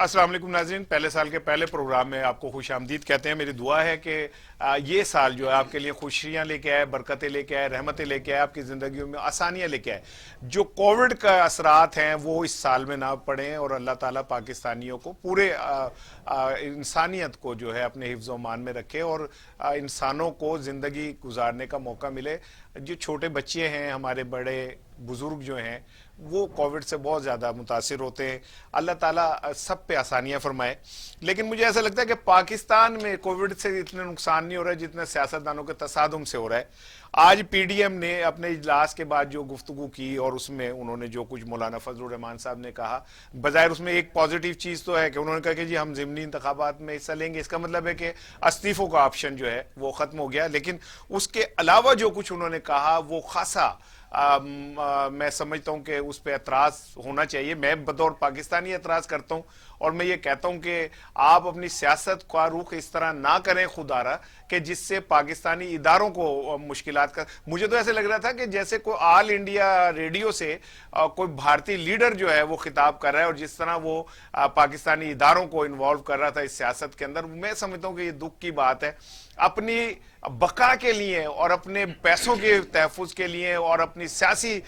السلام علیکم ناظرین، پہلے سال کے پہلے پروگرام میں آپ کو خوش آمدید کہتے ہیں۔ میری دعا ہے کہ یہ سال جو ہے آپ کے لیے خوشیاں لے کے آئے، برکتیں لے کے آئے، رحمتیں لے کے آئے، آپ کی زندگیوں میں آسانیاں لے کے آئے۔ جو کووڈ کا اثرات ہیں وہ اس سال میں نہ پڑیں، اور اللہ تعالیٰ پاکستانیوں کو پورے انسانیت کو جو ہے اپنے حفظ و امان میں رکھے، اور انسانوں کو زندگی گزارنے کا موقع ملے۔ جو چھوٹے بچے ہیں، ہمارے بڑے بزرگ جو ہیں، وہ کووڈ سے بہت زیادہ متاثر ہوتے ہیں۔ اللہ تعالیٰ سب پہ آسانیاں فرمائے۔ لیکن مجھے ایسا لگتا ہے کہ پاکستان میں کووڈ سے اتنے نقصان نہیں ہو رہا ہے جتنے سیاستدانوں کے تصادم سے ہو رہا ہے۔ آج پی ڈی ایم نے اپنے اجلاس کے بعد جو گفتگو کی، اور اس میں انہوں نے جو کچھ مولانا فضل الرحمان صاحب نے کہا، بظاہر اس میں ایک پازیٹیو چیز تو ہے کہ انہوں نے کہا کہ جی ہم ضمنی انتخابات میں حصہ لیں گے۔ اس کا مطلب ہے کہ استعفوں کا آپشن جو ہے وہ ختم ہو گیا۔ لیکن اس کے علاوہ جو کچھ انہوں نے کہا وہ خاصا میں سمجھتا ہوں کہ اس پہ اعتراض ہونا چاہیے۔ میں بطور پاکستانی اعتراض کرتا ہوں، اور میں یہ کہتا ہوں کہ آپ اپنی سیاست کا رخ اس طرح نہ کریں خودارا کہ جس سے پاکستانی اداروں کو مشکلات کا۔ مجھے تو ایسے لگ رہا تھا کہ جیسے کوئی آل انڈیا ریڈیو سے کوئی بھارتی لیڈر جو ہے وہ خطاب کر رہا ہے، اور جس طرح وہ پاکستانی اداروں کو انوالو کر رہا تھا اس سیاست کے اندر۔ میں سمجھتا ہوں کہ یہ دکھ کی بات ہے۔ اپنی بقا کے لیے، اور اپنے پیسوں کے تحفظ کے لیے، اور اپنی سیاسی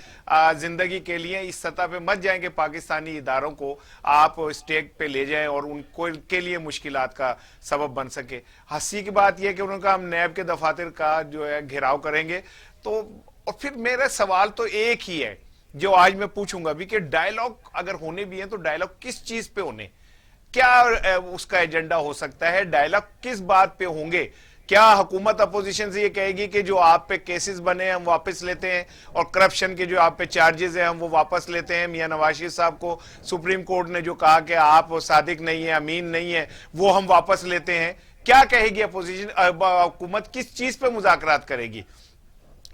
زندگی کے لیے اس سطح پہ مت جائیں کہ پاکستانی اداروں کو آپ اسٹیک پہ لے جائیں اور ان کو کے لیے مشکلات کا سبب بن سکے۔ ہنسی کی بات یہ کہ انہوں نے کہا ہم نیب کے دفاتر کا جو ہے گھیراؤ کریں گے۔ تو اور پھر میرا سوال تو ایک ہی ہے جو آج میں پوچھوں گا بھی، کہ ڈائیلاگ اگر ہونے بھی ہیں تو ڈائیلاگ کس چیز پہ ہونے، کیا اس کا ایجنڈا ہو سکتا ہے، ڈائیلاگ کس بات پہ ہوں گے؟ کیا حکومت اپوزیشن سے یہ کہے گی کہ جو آپ پہ کیسز بنے ہیں ہم واپس لیتے ہیں، اور کرپشن کے جو آپ پہ چارجز ہیں ہم وہ واپس لیتے ہیں؟ میاں نواز شریف صاحب کو سپریم کورٹ نے جو کہا کہ آپ صادق نہیں ہیں، امین نہیں ہیں، وہ ہم واپس لیتے ہیں۔ کیا کہے گی اپوزیشن؟ حکومت کس چیز پہ مذاکرات کرے گی؟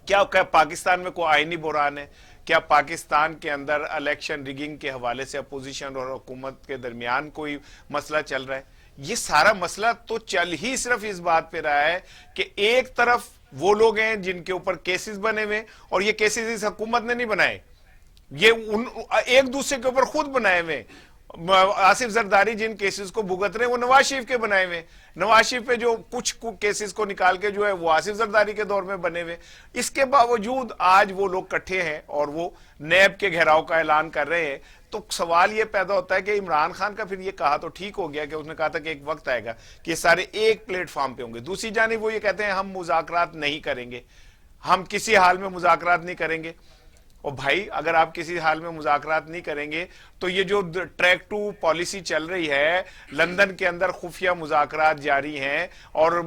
کیا پاکستان میں کوئی آئینی بحران ہے؟ کیا پاکستان کے اندر الیکشن ریگنگ کے حوالے سے اپوزیشن اور حکومت کے درمیان کوئی مسئلہ چل رہا ہے؟ یہ سارا مسئلہ تو چل ہی صرف اس بات پہ رہا ہے کہ ایک طرف وہ لوگ ہیں جن کے اوپر کیسز بنے ہوئے، اور یہ کیسز اس حکومت نے نہیں بنائے، یہ ایک دوسرے کے اوپر خود بنائے ہوئے۔ آصف زرداری جن کیسز کو بھگت رہے ہیں وہ نواز شریف کے بنائے ہوئے، نواز شریف پہ جو کچھ کیسز کو نکال کے جو ہے وہ آصف زرداری کے دور میں بنے ہوئے۔ اس کے باوجود آج وہ لوگ کٹھے ہیں اور وہ نیب کے گھیراؤ کا اعلان کر رہے ہیں۔ تو سوال یہ پیدا ہوتا ہے کہ عمران خان کا پھر یہ کہا تو ٹھیک ہو گیا کہ اس نے کہا تھا کہ ایک وقت آئے گا کہ یہ سارے ایک پلیٹ فارم پہ ہوں گے، دوسری جانب وہ یہ کہتے ہیں ہم مذاکرات نہیں کریں گے، ہم کسی حال میں مذاکرات نہیں کریں گے۔ اور بھائی اگر آپ کسی حال میں مذاکرات نہیں کریں گے تو یہ جو ٹریک ٹو پالیسی چل رہی ہے، لندن کے اندر خفیہ مذاکرات جاری ہیں، اور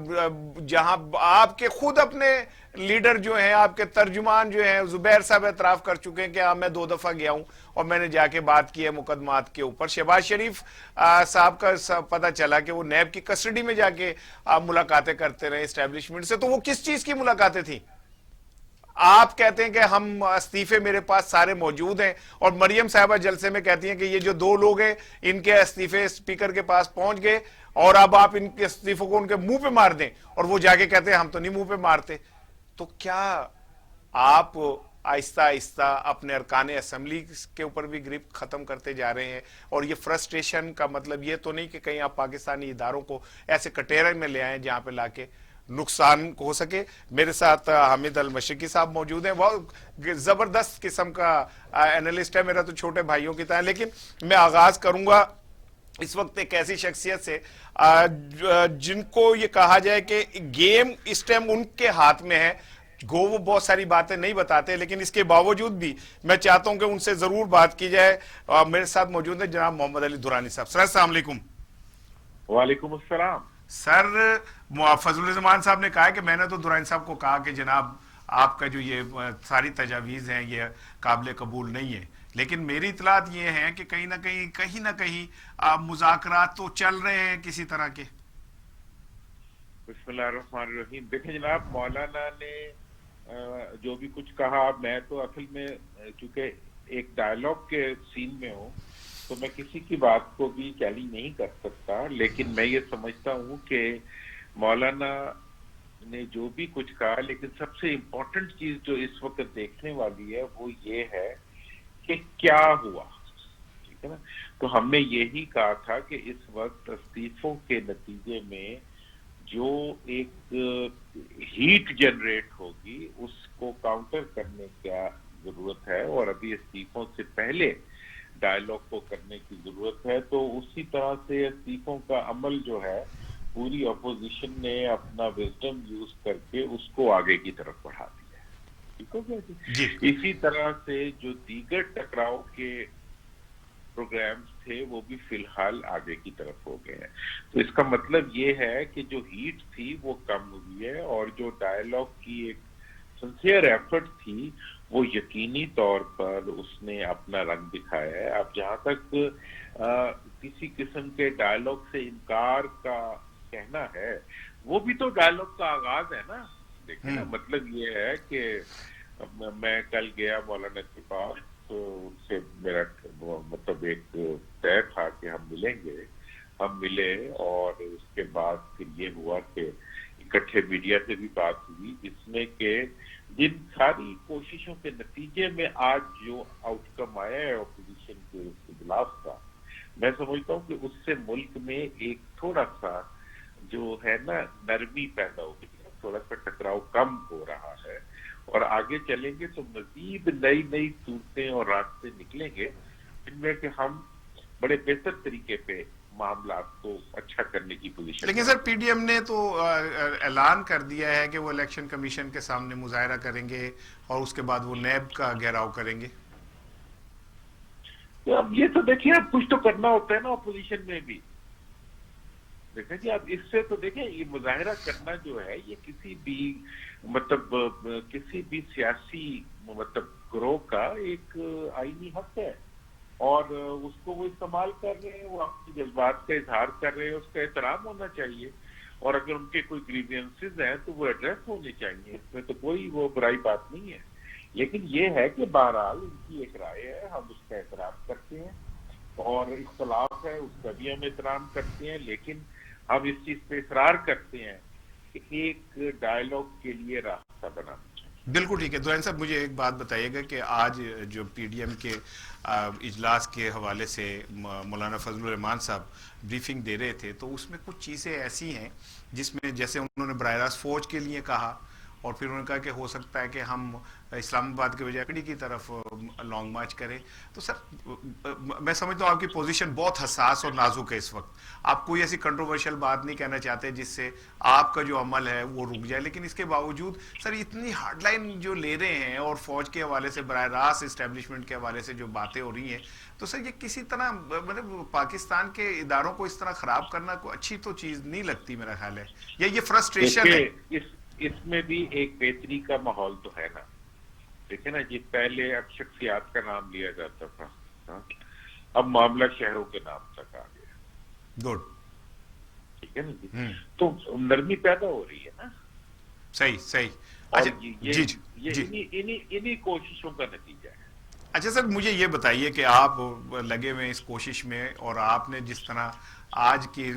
جہاں آپ کے خود اپنے لیڈر جو ہیں، آپ کے ترجمان جو ہیں، زبیر صاحب اعتراف کر چکے ہیں کہ میں 2 دفعہ گیا ہوں اور میں نے جا کے بات کی ہے مقدمات کے اوپر۔ شہباز شریف صاحب کا پتہ چلا کہ وہ نیب کی کسٹڈی میں جا کے ملاقاتیں کرتے رہے اسٹیبلشمنٹ سے۔ تو وہ کس چیز کی ملاقاتیں تھیں؟ آپ کہتے ہیں کہ ہم استعفے میرے پاس سارے موجود ہیں، اور مریم صاحبہ جلسے میں کہتی ہیں کہ یہ جو 2 لوگ ہیں ان کے استعفے اسپیکر کے پاس پہنچ گئے، اور اب آپ ان کے استعفوں کو ان کے منہ پہ مار دیں، اور وہ جا کے کہتے ہیں ہم تو نہیں منہ پہ مارتے۔ تو کیا آپ آہستہ آہستہ اپنے ارکان اسمبلی کے اوپر بھی گرپ ختم کرتے جا رہے ہیں؟ اور یہ فرسٹریشن کا مطلب یہ تو نہیں کہ کہیں آپ پاکستانی اداروں کو ایسے کٹیرے میں لے آئیں جہاں پہ لا کے نقصان ہو سکے؟ میرے ساتھ حامد المشرقی صاحب موجود ہیں، بہت زبردست قسم کا اینالسٹ ہے، میرا تو چھوٹے بھائیوں کی طرح۔ لیکن میں آغاز کروں گا اس وقت ایک ایسی شخصیت سے جن کو یہ کہا جائے کہ گیم اس ٹائم ان کے ہاتھ میں ہے، گو وہ بہت ساری باتیں نہیں بتاتے، لیکن اس کے باوجود بھی میں چاہتا ہوں کہ ان سے ضرور بات کی جائے۔ میرے ساتھ موجود ہیں جناب محمد علی دورانی صاحب۔ سر السلام علیکم۔ وعلیکم السلام۔ سر فضل الرحمان صاحب نے کہا کہ میں نے تو دورانی صاحب کو کہا کہ جناب آپ کا جو یہ ساری تجاویز ہیں یہ قابل قبول نہیں ہے، لیکن میری اطلاعات یہ ہیں کہ کہیں نہ کہیں مذاکرات تو چل رہے ہیں کسی طرح کے۔ بسم اللہ الرحمن الرحیم۔ دیکھیں جناب، مولانا نے جو بھی کچھ کہا، میں تو اصل میں چونکہ ایک ڈائیلاگ کے سین میں ہوں تو میں کسی کی بات کو بھی چیلنج نہیں کر سکتا، لیکن میں یہ سمجھتا ہوں کہ مولانا نے جو بھی کچھ کہا، لیکن سب سے امپورٹنٹ چیز جو اس وقت دیکھنے والی ہے وہ یہ ہے کہ کیا ہوا۔ ٹھیک ہے نا. تو ہم نے یہی کہا تھا کہ اس وقت استعفوں کے نتیجے میں جو ایک ہیٹ جنریٹ ہوگی اس کو کاؤنٹر کرنے کا ضرورت ہے، اور ابھی استعفوں سے پہلے ڈائلاگ کو کرنے کی ضرورت ہے. تو اسی طرح سے استعفوں کا عمل جو ہے پوری اپوزیشن نے اپنا وزڈم یوز کر کے اس کو آگے کی طرف بڑھا دیا ہے. ٹھیک ہو گیا جی. جی اسی طرح سے جو دیگر ٹکراؤ کے پروگرامز تھے وہ بھی فی الحال آگے کی طرف ہو گئے ہیں. تو اس کا مطلب یہ ہے کہ جو ہیٹ تھی وہ کم ہوئی ہے، اور جو ڈائلاگ کی ایک سنسیئر ایفرٹ تھی وہ یقینی طور پر اس نے اپنا رنگ دکھایا ہے. اب جہاں تک کسی قسم کے ڈائلاگ سے انکار کا کہنا ہے، وہ بھی تو ڈائلاگ کا آغاز ہے نا. دیکھیں نا، مطلب یہ ہے کہ میں کل گیا مولانا کے پاس، تو ان سے میرا مطلب ایک طے تھا کہ ہم ملیں گے. ہم ملے، اور اس کے بعد پھر یہ ہوا کہ اکٹھے میڈیا سے بھی بات ہوئی، جس میں کہ جن ساری کوششوں کے نتیجے میں آج جو آؤٹ کم آیا ہے اپوزیشن کے اجلاس کا، میں سمجھتا ہوں کہ اس سے ملک میں ایک تھوڑا سا جو ہے نا نرمی پیدا ہو گئی ہے، تھوڑا سا ٹکراؤ کم ہو رہا ہے. اور آگے چلیں گے تو مزید نئی نئی صورتیں اور راستے نکلیں گے جن میں کہ ہم بڑے بہتر طریقے پہ معاملات کو اچھا کرنے کی پوزیشن. لیکن سر پی ڈی ایم نے تو اعلان کر دیا ہے کہ وہ الیکشن کمیشن کے سامنے مظاہرہ کریں گے اور اس کے بعد وہ نیب کا گھیراؤ کریں گے. تو اب یہ تو دیکھیں، اب کچھ تو کرنا ہوتا ہے نا اپوزیشن میں بھی. دیکھیں جی، اب اس سے تو دیکھیں یہ مظاہرہ کرنا جو ہے یہ کسی بھی مطلب کسی بھی سیاسی مطلب گروہ کا ایک آئینی حق ہے، اور اس کو وہ استعمال کر رہے ہیں، وہ اپنے جذبات کا اظہار کر رہے ہیں، اس کا احترام ہونا چاہیے. اور اگر ان کے کوئی گریوینسز ہیں تو وہ ایڈریس ہونے چاہیے، اس میں تو کوئی وہ برائی بات نہیں ہے. لیکن یہ ہے کہ بہرحال ان کی ایک رائے ہے، ہم اس کا احترام کرتے ہیں، اور اختلاف ہے اس کا بھی ہم احترام کرتے ہیں. لیکن ہم اس چیز پہ اصرار کرتے ہیں کہ ایک ڈائلاگ کے لیے راستہ بنانا چاہیے. بالکل ٹھیک ہے. دوران صاحب مجھے ایک بات بتائیے گا کہ آج جو پی ڈی ایم کے اجلاس کے حوالے سے مولانا فضل الرحمان صاحب بریفنگ دے رہے تھے، تو اس میں کچھ چیزیں ایسی ہیں جس میں جیسے انہوں نے براہ راست فوج کے لیے کہا، اور پھر انہوں نے کہا کہ ہو سکتا ہے کہ ہم اسلام آباد کے بجائے پنڈی کی طرف لانگ مارچ کریں. تو سر میں سمجھتا ہوں آپ کی پوزیشن بہت حساس اور نازک ہے اس وقت. آپ کوئی ایسی کنٹروورشل بات نہیں کہنا چاہتے جس سے آپ کا جو عمل ہے وہ رک جائے، لیکن اس کے باوجود سر اتنی ہارڈ لائن جو لے رہے ہیں اور فوج کے حوالے سے براہ راست اسٹیبلشمنٹ کے حوالے سے جو باتیں ہو رہی ہیں، تو سر یہ کسی طرح مطلب پاکستان کے اداروں کو اس طرح خراب کرنا کوئی اچھی تو چیز نہیں لگتی میرا خیال ہے، یا یہ فرسٹریشن ہے. اس میں بھی ایک بہتری کا ماحول تو ہے نا. دیکھیں نا جی، پہلے اب شخصیات کا نام لیا جاتا تھا، اب معاملہ شہروں کے نام تک آ گیا. گڈ. ٹھیک ہے نا جی. تو نرمی پیدا ہو رہی ہے نا. صحیح. اور اچھا یہ انہی کوششوں کا نتیجہ ہے. اچھا سر مجھے یہ بتائیے کہ آپ لگے ہوئے اس کوشش میں، اور آپ نے جس طرح آج کی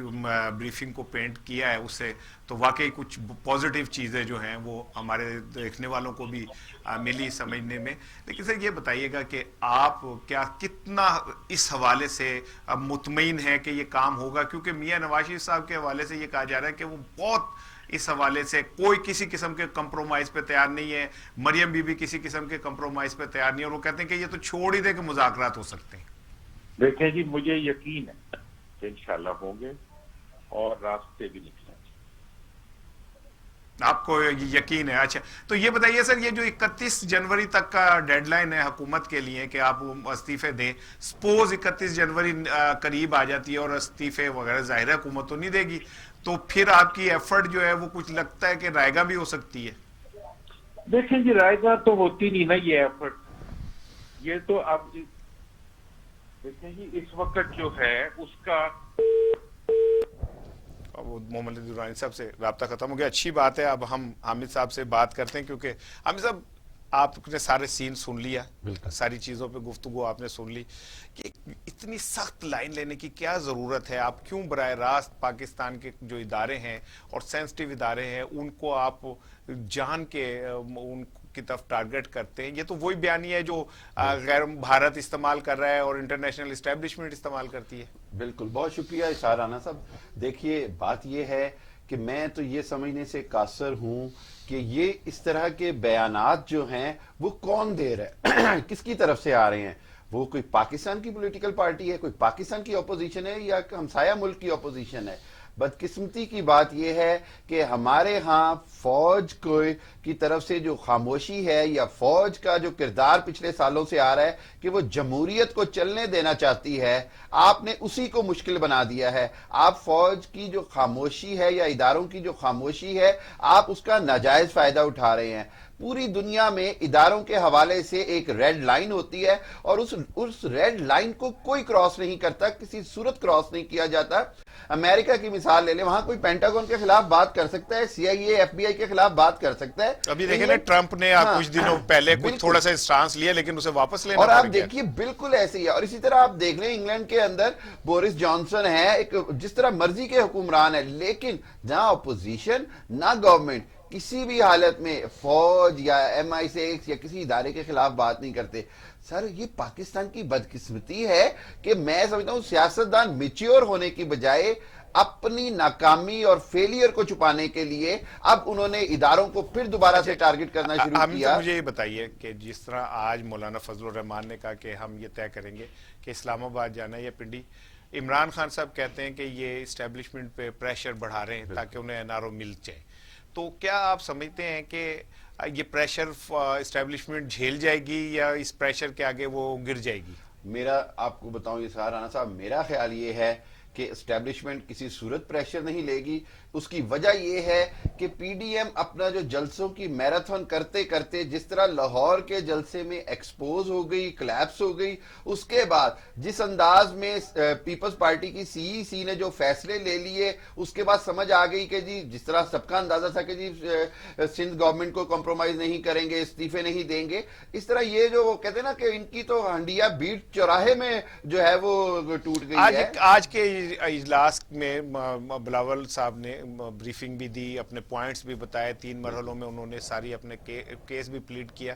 بریفنگ کو پینٹ کیا ہے اس سے تو واقعی کچھ پازیٹیو چیزیں جو ہیں وہ ہمارے دیکھنے والوں کو بھی ملی سمجھنے میں. لیکن سر یہ بتائیے گا کہ آپ کتنا اس حوالے سے اب مطمئن ہیں کہ یہ کام ہوگا، کیونکہ میاں نواز شریف صاحب کے حوالے سے یہ کہا جا رہا ہے کہ وہ بہت اس حوالے سے کوئی کسی قسم کے کمپرومائز پہ تیار نہیں ہے. مریم بی بھی کسی قسم کے کمپرومائز پہ تیار نہیں ہے، اور وہ کہتے ہیں کہ یہ تو چھوڑ ہی دے کہ مذاکرات ہو سکتے ہیں. دیکھیں جی، مجھے یقین ہے کہ انشاءاللہ ہوں گے اور راستے بھی نکلیں گے. آپ کو یقین ہے؟ اچھا تو یہ بتائیے سر، یہ جو 31 جنوری تک کا ڈیڈ لائن ہے حکومت کے لیے کہ آپ استعفے دیں، سپوز 31 جنوری قریب آ جاتی ہے اور استعفے وغیرہ ظاہر حکومت تو نہیں دے گی، تو پھر آپ کی ایفرٹ جو ہے وہ کچھ لگتا ہے کہ رائے گاہ بھی ہو سکتی ہے. دیکھیں جی، رائے گاہ تو ہوتی نہیں نا یہ ایفرٹ. یہ تو اب دیکھیں جی اس وقت جو ہے اس کا محمد درانی صاحب سے رابطہ ختم ہو گیا. اچھی بات ہے، اب ہم حامد صاحب سے بات کرتے ہیں، کیونکہ حامد صاحب آپ نے سارے سین سن لیا، ساری چیزوں پہ گفتگو آپ نے سن لی کہ اتنی سخت لائن لینے کی کیا ضرورت ہے. آپ کیوں براہ راست پاکستان کے جو ادارے ہیں اور سینسٹیو ادارے ہیں ان کو آپ جان کے ان کی طرف ٹارگٹ کرتے ہیں. یہ تو وہی بیانیہ ہے جو غیر بھارت استعمال کر رہا ہے اور انٹرنیشنل اسٹیبلشمنٹ استعمال کرتی ہے. بالکل, بہت شکریہ اشار رانا صاحب. دیکھیے بات یہ ہے کہ میں تو یہ سمجھنے سے قاصر ہوں کہ یہ اس طرح کے بیانات جو ہیں وہ کون دے رہا ہے, کس کی طرف سے آ رہے ہیں. وہ کوئی پاکستان کی پولیٹیکل پارٹی ہے, کوئی پاکستان کی اپوزیشن ہے, یا ہمسایہ ملک کی اپوزیشن ہے. بدقسمتی کی بات یہ ہے کہ ہمارے ہاں فوج کی طرف سے جو خاموشی ہے, یا فوج کا جو کردار پچھلے سالوں سے آ رہا ہے کہ وہ جمہوریت کو چلنے دینا چاہتی ہے, آپ نے اسی کو مشکل بنا دیا ہے. آپ فوج کی جو خاموشی ہے یا اداروں کی جو خاموشی ہے, آپ اس کا ناجائز فائدہ اٹھا رہے ہیں. پوری دنیا میں اداروں کے حوالے سے ایک ریڈ لائن ہوتی ہے, اور اس ریڈ لائن کو کوئی کراس نہیں کرتا, کسی صورت کراس نہیں کیا جاتا. امریکہ کی مثال لے لیں, وہاں کوئی پینٹاگون کے خلاف بات کر سکتا ہے, سی آئی اے ایف بی آئی کے خلاف بات کر سکتا ہے. ابھی دیکھیں نا ٹرمپ نے کچھ دنوں پہلے کچھ تھوڑا سا اسٹانس لیا, لیکن اسے واپس لینا اور پڑ آپ گیا. دیکھیے بالکل ایسے ہی ہے. اور اسی طرح آپ دیکھ لیں انگلینڈ کے اندر بورس جانسن ہے, ایک جس طرح مرضی کے حکمران ہے, لیکن نہ اپوزیشن نہ گورنمنٹ کسی بھی حالت میں فوج یا MI6 یا کسی ادارے کے خلاف بات نہیں کرتے. سر یہ پاکستان کی بدقسمتی ہے کہ میں سمجھتا ہوں سیاستدان میچیور ہونے کی بجائے اپنی ناکامی اور فیلئر کو چھپانے کے لیے اب انہوں نے اداروں کو پھر دوبارہ سے ٹارگٹ کرنا شروع کیا. مجھے یہ بتائیے کہ جس طرح آج مولانا فضل الرحمان نے کہا کہ ہم یہ طے کریں گے کہ اسلام آباد جانا ہے یا پنڈی, عمران خان صاحب کہتے ہیں کہ یہ اسٹیبلشمنٹ پہ پریشر بڑھا رہے ہیں تاکہ انہیں NRO مل جائے. تو کیا آپ سمجھتے ہیں کہ یہ پریشر اسٹیبلشمنٹ جھیل جائے گی یا اس پریشر کے آگے وہ گر جائے گی؟ میرا آپ کو بتاؤں یہ رانا صاحب, میرا خیال یہ ہے کہ اسٹیبلشمنٹ کسی صورت پریشر نہیں لے گی. اس کی وجہ یہ ہے کہ پی ڈی ایم اپنا جو جلسوں کی میراتھن کرتے کرتے جس طرح لاہور کے جلسے میں ایکسپوز ہو گئی, کلیپس ہو گئی, اس کے بعد جس انداز میں پیپلز پارٹی کی CEC نے جو فیصلے لے لیے, اس کے بعد سمجھ آ گئی کہ جی جس طرح سب کا اندازہ تھا کہ جی سندھ گورنمنٹ کو کمپرومائز نہیں کریں گے, استعفے نہیں دیں گے, اس طرح یہ جو وہ کہتے ہیں نا کہ ان کی تو ہنڈیا بیٹ چوراہے میں جو ہے وہ ٹوٹ گئی ہے. آج کے اجلاس میں بلاول صاحب نے بریفنگ بھی دی, اپنے پوائنٹس بھی بتائے, 3 مرحلوں میں انہوں نے ساری اپنے کیس بھی پلیڈ کیا.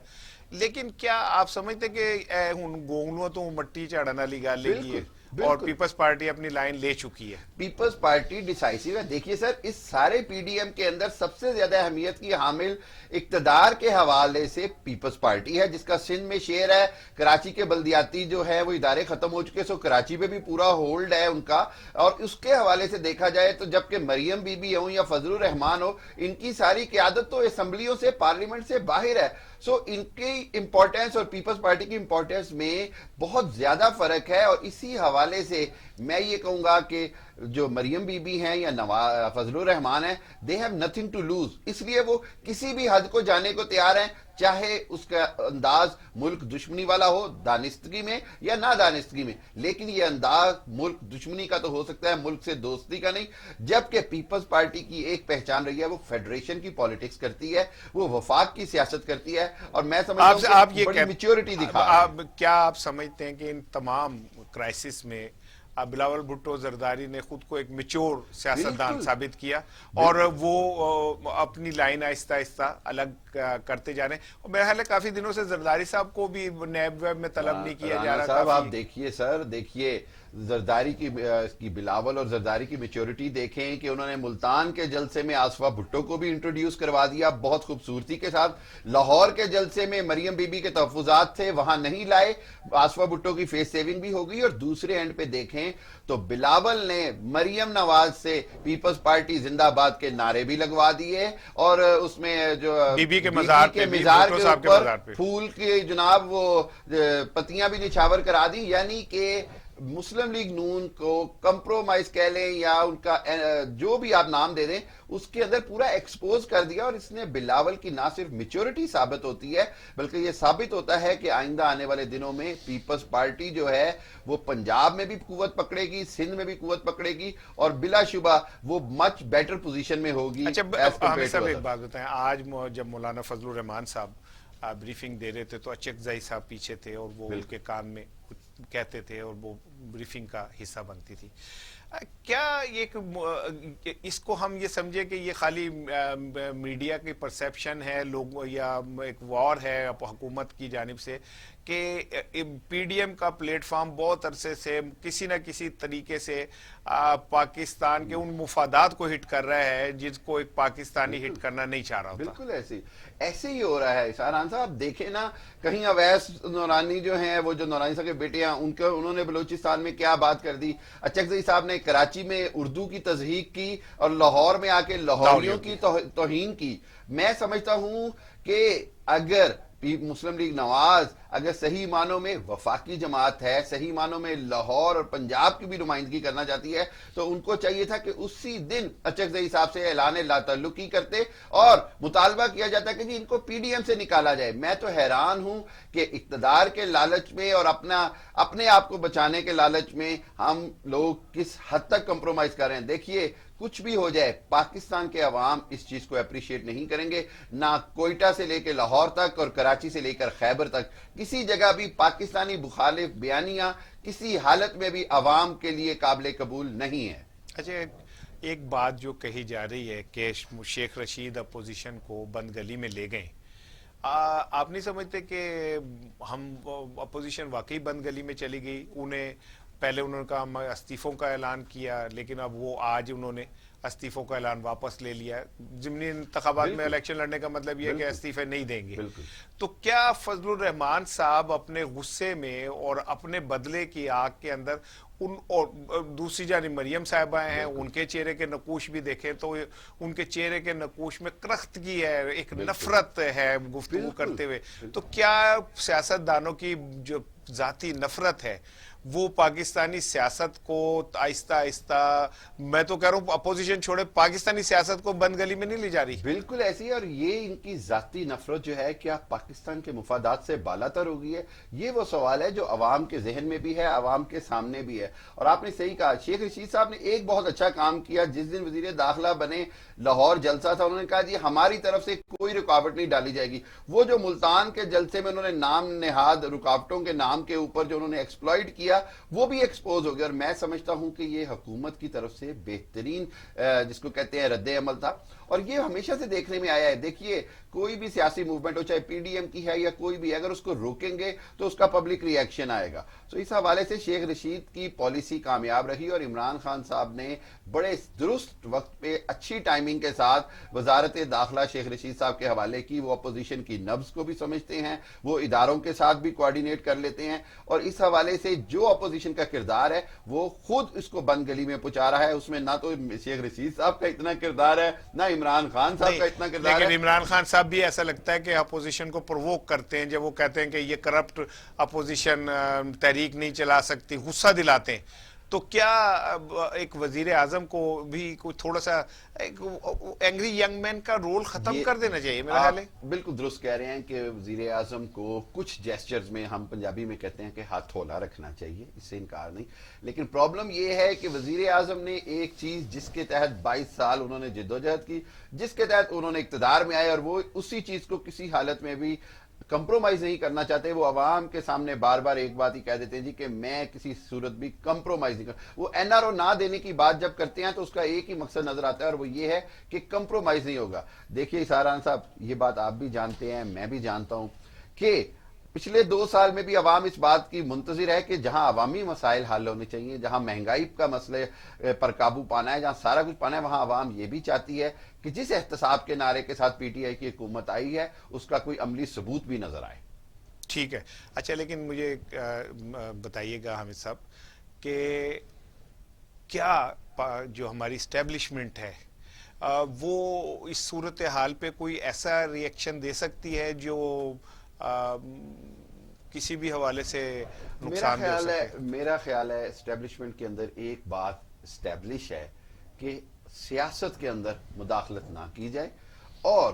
لیکن کیا آپ سمجھتے کہ گونگلوں تو مٹی چڑھانا لی گال لے گی ہے اور پیپلز پارٹی اپنی لائن لے چکی ہے؟ پیپلز پارٹی ڈیسائیسو ہے. دیکھیے سر, اس سارے پی ڈی ایم کے اندر سب سے زیادہ اہمیت کی حامل اقتدار کے حوالے سے پیپلز پارٹی ہے, جس کا سندھ میں شیئر ہے. کراچی کے بلدیاتی جو ہے وہ ادارے ختم ہو چکے, سو کراچی پہ بھی پورا ہولڈ ہے ان کا. اور اس کے حوالے سے دیکھا جائے تو جبکہ مریم بی بی ہوں یا فضل الرحمان ہو, ان کی ساری قیادت تو اسمبلیوں سے, پارلیمنٹ سے باہر ہے. سو ان کی امپورٹنس اور پیپلز پارٹی کی امپورٹنس میں بہت زیادہ فرق ہے. اور اسی حوالے سے میں یہ کہوں گا کہ جو مریم بی بی ہیں یا فضل الرحمان ہیں, they have nothing to lose, اس لیے وہ کسی بھی حد کو جانے کو تیار ہیں, چاہے اس کا انداز ملک دشمنی والا ہو, دانستگی میں یا نادانستگی میں, لیکن یہ انداز ملک دشمنی کا تو ہو سکتا ہے, ملک سے دوستی کا نہیں. جبکہ پیپلز پارٹی کی ایک پہچان رہی ہے, وہ فیڈریشن کی پالیٹکس کرتی ہے, وہ وفاق کی سیاست کرتی ہے, اور میں سمجھتا ہوں کہ بڑی میچورٹی دکھا. کیا آپ سمجھتے ہیں کہ ان تمام کرائسس میں بلاول بھٹو زرداری نے خود کو ایک میچور سیاستدان ثابت کیا, اور وہ اپنی لائن آہستہ آہستہ الگ کرتے جا رہے ہیں؟ اور میرا خیال ہے کافی دنوں سے زرداری صاحب کو بھی نیب ویب میں طلب نہیں کیا جا رہا. صاحب آپ دیکھیے سر, دیکھیے زرداری کی بلاول اور زرداری کی میچورٹی دیکھیں کہ انہوں نے ملتان کے جلسے میں آصفہ بھٹو کو بھی انٹروڈیوس کروا دیا بہت خوبصورتی کے ساتھ. لاہور کے جلسے میں مریم بی بی کے تحفظات تھے, وہاں نہیں لائے, آصفہ بھٹو کی فیس سیونگ بھی ہو گئی. اور دوسرے اینڈ پہ دیکھیں تو بلاول نے مریم نواز سے پیپلز پارٹی زندہ باد کے نعرے بھی لگوا دیے, اور اس میں جو بی بی کے مزار کے اوپر پھول کی جناب وہ پتیاں بھی نچھاور کرا دی. یعنی کہ مسلم لیگ نون کو کمپرومائز کہہ لیں یا ان کا جو بھی آپ نام دے دیں, اس کے اندر پورا ایکسپوز کر دیا. اور اس نے بلاول کی نہ صرف میچورٹی ثابت ہوتی ہے, بلکہ یہ ثابت ہوتا ہے کہ آئندہ آنے والے دنوں میں پیپلز پارٹی جو ہے وہ پنجاب میں بھی قوت پکڑے گی, سندھ میں بھی قوت پکڑے گی, اور بلا شبہ وہ مچ بیٹر پوزیشن میں ہوگی. اچھا ہمیں سب ایک بات بتائیں, آج جب مولانا فضل الرحمان صاحب بریفنگ دے رہے تھے تو اچکزئی صاحب پیچھے تھے, اور وہ ان کے کان میں کچھ کہتے تھے, اور وہ بریفنگ کا حصہ بنتی تھی. کیا اس کو ہم یہ سمجھے کہ یہ خالی میڈیا کی پرسیپشن ہے لوگوں، یا ایک وار ہے حکومت کی جانب سے کہ پی ڈی ایم کا پلیٹ فارم بہت عرصے سے کسی نہ کسی طریقے سے پاکستان کے ان مفادات کو ہٹ کر رہا ہے جس کو ایک پاکستانی ہٹ کرنا نہیں چاہ رہا ہوتا؟ بالکل ایسے ہی ہو رہا ہے ساران صاحب. دیکھیں نا، کہیں اویس نورانی جو ہیں، وہ جو نورانی صاحب کے بیٹے ہیں، انہوں نے بلوچستان میں کیا بات کر دی. اچکزئی صاحب نے کراچی میں اردو کی تضحیق کی اور لاہور میں آ کے لاہوریوں کی توہین کی. میں سمجھتا ہوں کہ اگر مسلم لیگ نواز اگر صحیح معنوں میں وفاقی جماعت ہے، صحیح معنوں میں لاہور اور پنجاب کی بھی نمائندگی کرنا چاہتی ہے، تو ان کو چاہیے تھا کہ اسی دن اچکزئی صاحب سے اعلان لا تعلقی کرتے اور مطالبہ کیا جاتا کہ جی ان کو پی ڈی ایم سے نکالا جائے. میں تو حیران ہوں کہ اقتدار کے لالچ میں اور اپنے آپ کو بچانے کے لالچ میں ہم لوگ کس حد تک کمپرومائز کر رہے ہیں. دیکھیے، کچھ بھی ہو جائے، پاکستان کے عوام اس چیز کو اپریشیٹ نہیں کریں گے. نہ کوئٹہ سے لے کے لاہور تک اور کراچی سے لے کر خیبر تک کسی جگہ بھی پاکستانی مخالف بیانیاں کسی حالت میں بھی عوام کے لیے قابل قبول نہیں ہے. اچھا، ایک بات جو کہی جا رہی ہے کہ شیخ رشید اپوزیشن کو بند گلی میں لے گئے. آپ نہیں سمجھتے کہ ہم اپوزیشن واقعی بند گلی میں چلی گئی؟ پہلے انہوں نے کہا ہم استعفوں کا اعلان کیا، لیکن اب وہ آج انہوں نے استعفوں کا اعلان واپس لے لیا. ضمنی انتخابات میں الیکشن لڑنے کا مطلب یہ ہے کہ استعفے نہیں دیں گے. تو کیا فضل الرحمان صاحب اپنے غصے میں اور اپنے بدلے کی آگ کے اندر اور دوسری جانب مریم صاحبہ ہیں، ان کے چہرے کے نقوش بھی دیکھیں تو ان کے چہرے کے نقوش میں کرختگی ہے، ایک نفرت ہے گفتگو کرتے ہوئے. تو کیا سیاست دانوں کی جو ذاتی نفرت ہے وہ پاکستانی سیاست کو آہستہ آہستہ، میں تو کہہ رہا ہوں اپوزیشن چھوڑے، پاکستانی سیاست کو بند گلی میں نہیں لے جا رہی؟ بالکل ایسی ہے. اور یہ ان کی ذاتی نفرت جو ہے کیا پاکستان کے مفادات سے بالا تر ہو گئی ہے؟ یہ وہ سوال ہے جو عوام کے ذہن میں بھی ہے، عوام کے سامنے بھی ہے. اور آپ نے صحیح کہا، شیخ رشید صاحب نے ایک بہت اچھا کام کیا. جس دن وزیر داخلہ بنے، لاہور جلسہ تھا، انہوں نے کہا جی ہماری طرف سے کوئی رکاوٹ نہیں ڈالی جائے گی. وہ جو ملتان کے جلسے میں انہوں نے نام نہاد رکاوٹوں کے نام کے اوپر جو انہوں نے ایکسپلائٹ کیا، وہ بھی ایکسپوز ہو گیا. اور میں سمجھتا ہوں کہ یہ حکومت کی طرف سے بہترین جس کو کہتے ہیں رد عمل تھا. اور یہ ہمیشہ سے دیکھنے میں آیا ہے. دیکھیے، کوئی بھی سیاسی موومنٹ ہو، چاہے پی ڈی ایم کی ہے یا کوئی بھی، اگر اس کو روکیں گے تو اس کا پبلک ری ایکشن آئے گا. تو اس حوالے سے شیخ رشید کی پالیسی کامیاب رہی اور عمران خان صاحب نے بڑے درست وقت پہ اچھی ٹائمنگ کے ساتھ وزارت داخلہ شیخ رشید صاحب کے حوالے کی. وہ اپوزیشن کی نبض کو بھی سمجھتے ہیں، وہ اداروں کے ساتھ بھی کوارڈینیٹ کر لیتے ہیں. اور اس حوالے سے جو اپوزیشن کا کردار ہے وہ خود اس کو بند گلی میں پہنچا رہا ہے. اس میں نہ تو شیخ رشید صاحب کا اتنا کردار ہے، نہ عمران خان صاحب کا اتنا کردار ہے. لیکن عمران خان صاحب بھی ایسا لگتا ہے کہ اپوزیشن کو پرووک کرتے ہیں جب وہ کہتے ہیں کہ یہ کرپٹ اپوزیشن تحریک نہیں چلا سکتی، غصہ دلاتے ہیں. تو کیا ایک وزیر اعظم کو بھی کوئی تھوڑا سا ایک اینگری ینگ مین کا رول ختم کر دینا چاہیے؟ میرا خیال ہے بالکل درست کہہ رہے ہیں کہ وزیر اعظم کو کچھ جیسچرز میں، ہم پنجابی میں کہتے ہیں کہ ہاتھ تھولا رکھنا چاہیے، اس سے انکار نہیں. لیکن پرابلم یہ ہے کہ وزیر اعظم نے ایک چیز جس کے تحت 22 سال انہوں نے جدوجہد کی، جس کے تحت انہوں نے اقتدار میں آئے، اور وہ اسی چیز کو کسی حالت میں بھی کمپرومائز نہیں کرنا چاہتے. وہ عوام کے سامنے بار بار ایک بات ہی کہہ دیتے ہیں جی کہ میں کسی صورت بھی کمپرومائز نہیں کرتا. وہ این آر او نہ دینے کی بات جب کرتے ہیں تو اس کا ایک ہی مقصد نظر آتا ہے، اور وہ یہ ہے کہ کمپرومائز نہیں ہوگا. دیکھیے ساران صاحب، یہ بات آپ بھی جانتے ہیں، میں بھی جانتا ہوں کہ پچھلے 2 سال میں بھی عوام اس بات کی منتظر ہے کہ جہاں عوامی مسائل حل ہونے چاہیے، جہاں مہنگائی کا مسئلے پر قابو پانا ہے، جہاں سارا کچھ پانا ہے، وہاں عوام یہ بھی چاہتی ہے کہ جس احتساب کے نعرے کے ساتھ پی ٹی آئی کی حکومت آئی ہے اس کا کوئی عملی ثبوت بھی نظر آئے. ٹھیک ہے. اچھا، لیکن مجھے بتائیے گا حامد صاحب کہ کیا جو ہماری اسٹیبلشمنٹ ہے وہ اس صورتحال پہ کوئی ایسا ری ایکشن دے سکتی ہے جو کسی بھی حوالے سے نقصان دہ ہو سکے؟ میرا خیال ہے اسٹیبلشمنٹ کے اندر ایک بات اسٹیبلش ہے کہ سیاست کے اندر مداخلت نہ کی جائے اور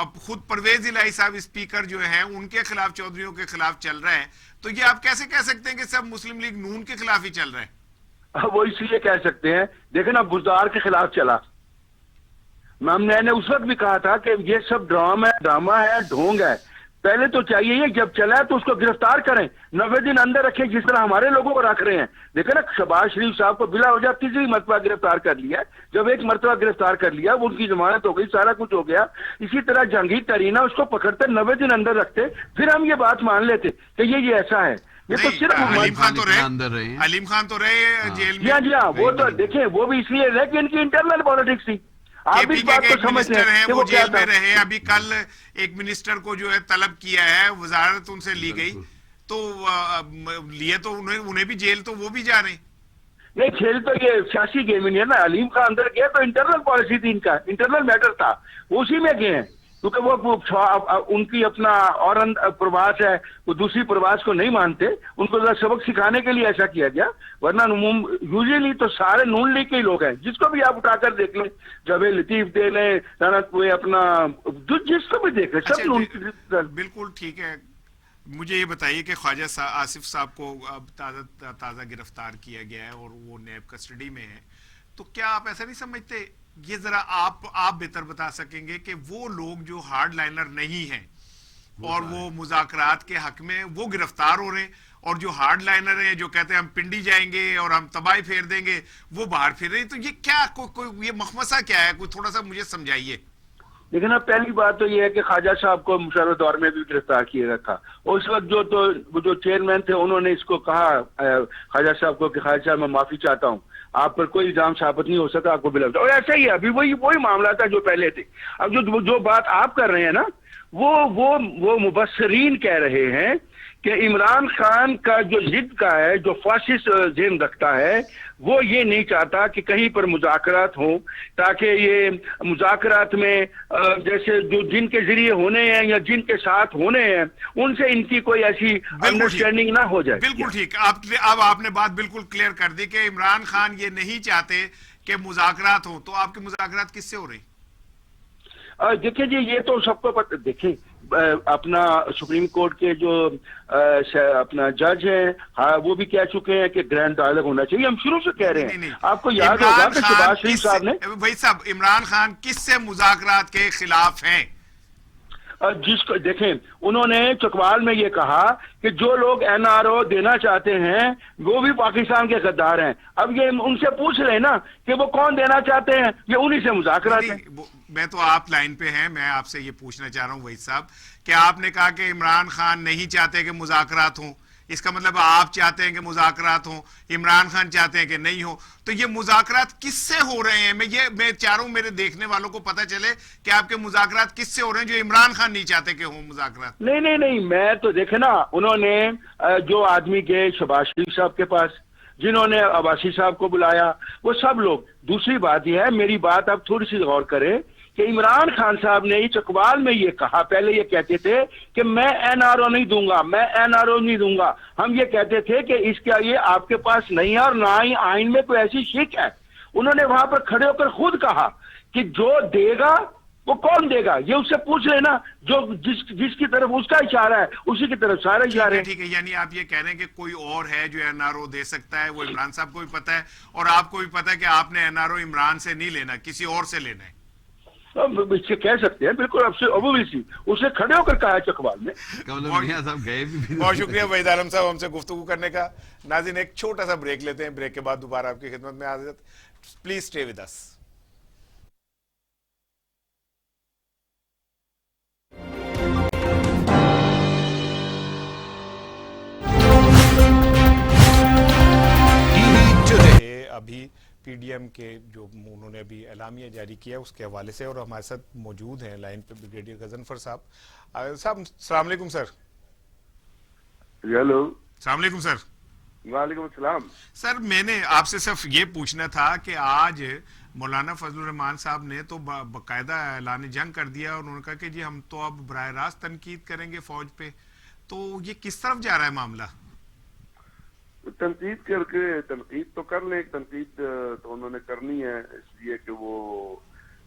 اب خود پرویز الہی صاحب اسپیکر جو ہیں ان کے خلاف چودھریوں کے خلاف چل رہے ہیں, تو یہ آپ کیسے کہہ سکتے ہیں کہ سب مسلم لیگ نون کے خلاف ہی چل رہے ہیں؟ وہ اس لیے کہہ سکتے ہیں, دیکھیں نا بزدار کے خلاف چلا, میں نے اس وقت بھی کہا تھا کہ یہ سب ڈرامہ ہے, ڈھونگ ہے. پہلے تو چاہیے یہ جب چلا ہے تو اس کو گرفتار کریں, 90 دن اندر رکھیں جس طرح ہمارے لوگوں کو رکھ رہے ہیں. دیکھیں نا شہباز شریف صاحب کو بلا وجہ تیسری مرتبہ گرفتار کر لیا, جب ایک مرتبہ گرفتار کر لیا وہ ان کی ضمانت ہو گئی, سارا کچھ ہو گیا. اسی طرح جہانگیر ترینہ اس کو پکڑتے 90 دن اندر رکھتے, پھر ہم یہ بات مان لیتے کہ یہ ایسا ہے. یہ تو صرف علیم خان تو رہے, علیم خان تو رہے جیل میں. جی ہاں, وہ تو دیکھیں وہ بھی اس لیے رہے کہ ان کی انٹرنل پالیٹکس تھی. آپ اس بات کو سمجھتے ہیں کہ وہ جیل میں رہے. ابھی کل ایک منسٹر کو جو ہے طلب کیا ہے, وزارت ان سے لی گئی, تو لیے تو انہیں بھی جیل, تو وہ بھی جا رہے ہیں. نہیں, کھیل تو یہ سیاسی گیم ہی ہے نا. علیم خان اندر گیا تو انٹرنل پالیسی تھی, ان کا انٹرنل میٹر تھا, وہ اسی میں گئے ہیں. کیونکہ وہ ان کی اپنا اور پرواز ہے, وہ دوسری پرواز کو نہیں مانتے, ان کو سبق سکھانے کے لیے ایسا کیا گیا. ورنہ یوزلی تو سارے نون لیگ کے ہی لوگ ہیں, جس کو بھی آپ اٹھا کر دیکھ لیں, جاوید لطیف دے لیں, اپنا جس کو بھی دیکھ لیں, سب نون. بالکل ٹھیک ہے. مجھے یہ بتائیے کہ خواجہ آصف صاحب کو اب تازہ گرفتار کیا گیا ہے اور وہ نیب کسٹڈی میں ہے, تو کیا آپ ایسا نہیں سمجھتے, یہ ذرا آپ بہتر بتا سکیں گے کہ وہ لوگ جو ہارڈ لائنر نہیں ہیں اور وہ مذاکرات کے حق میں وہ گرفتار ہو رہے ہیں, اور جو ہارڈ لائنر ہیں جو کہتے ہیں ہم پنڈی جائیں گے اور ہم تباہی پھیر دیں گے, وہ باہر پھر رہے ہیں. تو یہ کیا یہ مخمصہ کیا ہے, کوئی تھوڑا سا مجھے سمجھائیے. لیکن اب پہلی بات تو یہ ہے کہ خواجہ صاحب کو مشرف دور میں بھی گرفتار کیا گیا تھا. اس وقت جو چیئرمین تھے انہوں نے اس کو کہا خواجہ صاحب کو کہ خواجہ صاحب میں معافی چاہتا ہوں, آپ پر کوئی الزام ثابت نہیں ہو سکا, آپ کو بلا. اور ایسا ہی ہے, ابھی وہی معاملہ تھا جو پہلے تھے. اب جو بات آپ کر رہے ہیں نا, وہ مبصرین کہہ رہے ہیں کہ عمران خان کا جو ضد کا ہے, جو فاسسٹ ذہن رکھتا ہے, وہ یہ نہیں چاہتا کہ کہیں پر مذاکرات ہوں, تاکہ یہ مذاکرات میں جیسے جو جن کے ذریعے ہونے ہیں یا جن کے ساتھ ہونے ہیں ان سے ان کی کوئی ایسی انڈرسٹینڈنگ نہ ہو جائے. بالکل ٹھیک. اب آپ نے بات بالکل کلیئر کر دی کہ عمران خان یہ نہیں چاہتے کہ مذاکرات ہوں, تو آپ کے مذاکرات کس سے ہو رہے ہیں؟ دیکھیں جی, یہ تو سب کو پتہ. دیکھیں اپنا سپریم کورٹ کے جو اپنا جج ہیں وہ بھی کہہ چکے ہیں کہ گرینڈ ڈائلاگ ہونا چاہیے. ہم شروع سے کہہ رہے ہیں, آپ کو یاد ہوگا کہ شہباز شریف صاحب نے بھائی صاحب عمران خان کس سے مذاکرات کے خلاف ہیں؟ جس کو دیکھیں انہوں نے چکوال میں یہ کہا کہ جو لوگ این آر او دینا چاہتے ہیں وہ بھی پاکستان کے غدار ہیں. اب یہ ان سے پوچھ رہے ہیں نا کہ وہ کون دینا چاہتے ہیں, یہ انہی سے مذاکرات ہیں. میں تو آپ لائن پہ ہیں, میں آپ سے یہ پوچھنا چاہ رہا ہوں وحید صاحب کہ آپ نے کہا کہ عمران خان نہیں چاہتے کہ مذاکرات ہوں, اس کا مطلب آپ چاہتے ہیں کہ مذاکرات ہوں, عمران خان چاہتے ہیں کہ نہیں ہو. تو یہ مذاکرات کس سے ہو رہے ہیں؟ میں چاہ رہا ہوں میرے دیکھنے والوں کو پتہ چلے کہ آپ کے مذاکرات کس سے ہو رہے ہیں جو عمران خان نہیں چاہتے کہ ہوں مذاکرات. نہیں, میں تو دیکھے نا, انہوں نے جو آدمی گئے شہباز شریف صاحب کے پاس, جنہوں نے عباسی صاحب کو بلایا, وہ سب لوگ. دوسری بات یہ ہے, میری بات آپ تھوڑی سی غور کریں کہ عمران خان صاحب نے چکوال میں یہ کہا, پہلے یہ کہتے تھے کہ میں این آر او نہیں دوں گا, میں این آر او نہیں دوں گا. ہم یہ کہتے تھے کہ اس کا یہ آپ کے پاس نہیں ہے اور نہ ہی آئین میں کوئی ایسی شک ہے. انہوں نے وہاں پر کھڑے ہو کر خود کہا کہ جو دے گا وہ کون دے گا, یہ اس سے پوچھ رہے نا, جو جس کی طرف اس کا اشارہ ہے اسی کی طرف سارا اشارہ ہے. ٹھیک ہے, یعنی آپ یہ کہہ رہے ہیں کہ کوئی اور ہے جو این آر او دے سکتا ہے, وہ عمران صاحب کو بھی پتا ہے اور آپ کو بھی پتا ہے کہ آپ نے این آر او عمران سے نہیں لینا, کسی اور سے لینا ہے. اس سے کہہ سکتے ہیں بالکل, اسے کھڑے ہو کر کہا ہے چکوال میں. بہت شکریہ وحید عالم صاحب ہم سے گفتگو کرنے کا. ناظرین ایک چھوٹا سا بریک لیتے ہیں, بریک کے بعد دوبارہ آپ کی خدمت میں حاضر. Please stay with us. ابھی پی ڈی ایم کے جو انہوں نے ابھی اعلامیہ جاری کیا اس کے حوالے سے, اور ہمارے ساتھ موجود ہیں لائن پہ بریگیڈیئر غضنفر صاحب. صاحب السلام علیکم سر. ہیلو. السلام علیکم سر. وعلیکم السلام. سر میں نے آپ سے صرف یہ پوچھنا تھا کہ آج مولانا فضل الرحمان صاحب نے تو باقاعدہ اعلان جنگ کر دیا, اور انہوں نے کہا کہ جی ہم تو اب براہ راست تنقید کریں گے فوج پہ. تو یہ کس طرف جا رہا ہے معاملہ؟ تنقید کر کے تنقید تو کر لیں, تنقید تو انہوں نے کرنی ہے اس لیے کہ وہ